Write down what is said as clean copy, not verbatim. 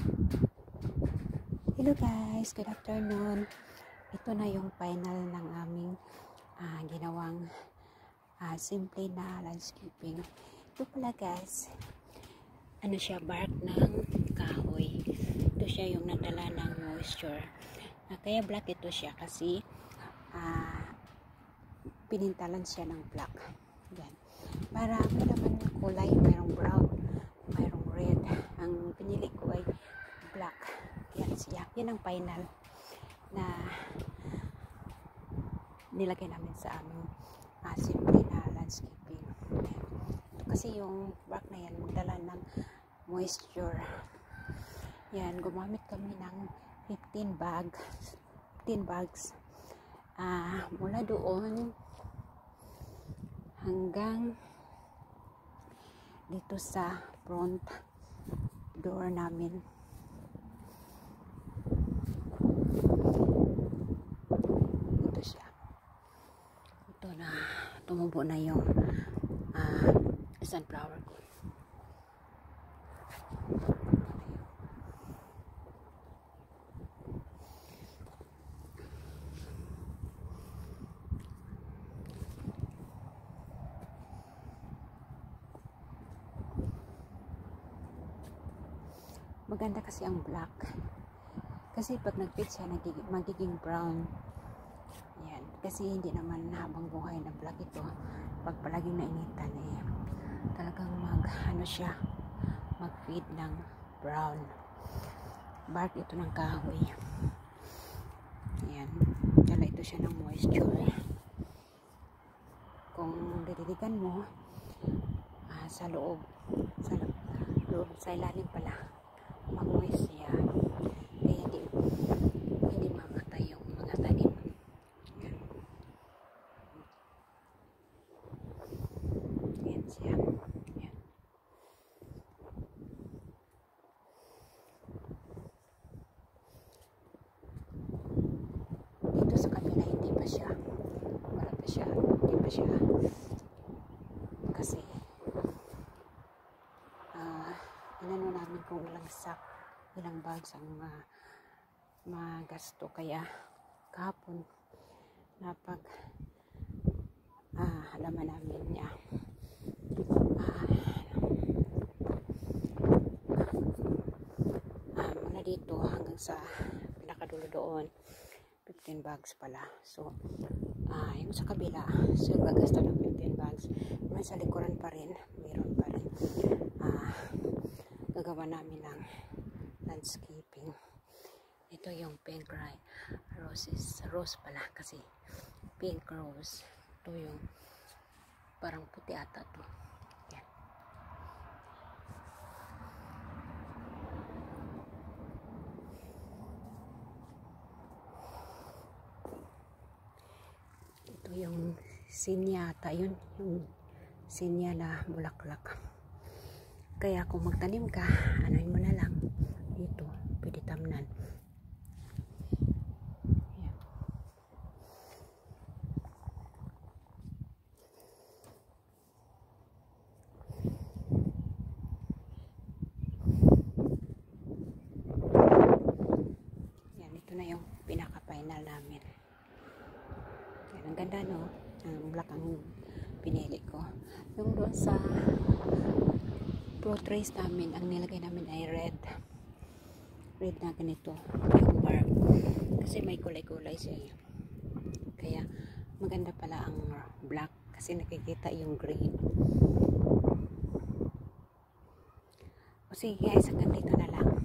Hello guys, good afternoon. Ito na yung final ng aming ginawang simple na landscaping. Ito pala guys, ano siya, bark ng kahoy. Ito siya yung nadala ng moisture. Kaya black ito siya kasi pinintalan siya ng black. Yan. Para may naman yung kulay, mayroong brown, mayroong red. Ang pinili ko ay black. Yan siya. Yan ang final na nilagay namin sa aming simple na landscaping. Ito kasi yung bark na yan, magdala ng moisture. Yan, gumamit kami ng 15 bags. Mula doon hanggang dito sa front door namin. Ito siya. Ito na, tumubo na yung sunflower ko. Maganda kasi ang black. Kasi pag nag-fade siya, magiging brown. Yan. Kasi hindi naman habang buhay na black ito. Pag palaging nainitan talagang mag-fade ng brown. Bark ito ng kahoy. Yan. Dala ito siya ng moisture. Kung didiligan mo, sa loob, sa ilalim pala, mag-moist siya. Kaya hindi mamatay yung mga tanim. Yan. Yan siya. Yan. Dito sa kabila hindi pa siya. Wala pa siya. Hindi pa siya. Kasi inano namin kung ilang bags ang magasto, kaya kahapon napag halaman namin niya mula dito hanggang sa pinakadulo doon 15 bags pala. So yung sa kabila, so gagasta ng 15 bags. May sa likuran pa rin, mayroon pa rin. Gagawa namin ng landscaping. Ito yung pink rose pala kasi pink rose. Ito yung parang puti ata to. Yan. Ito yung sinya ata yun, yung sinya na bulaklak. Kaya kung magtanim ka, anuin mo na lang dito, pwede tamnan. Ayan. Yan, ito na yung pinaka-final namin. Yan, ang ganda no? Ang black ang pinili ko. Yung doon sa fruit trees namin, ang nilagay namin ay red na ganito yung bark kasi may kulay-kulay siya, kaya maganda pala ang black kasi nakikita yung green. O sige guys, hanggang dito na lang.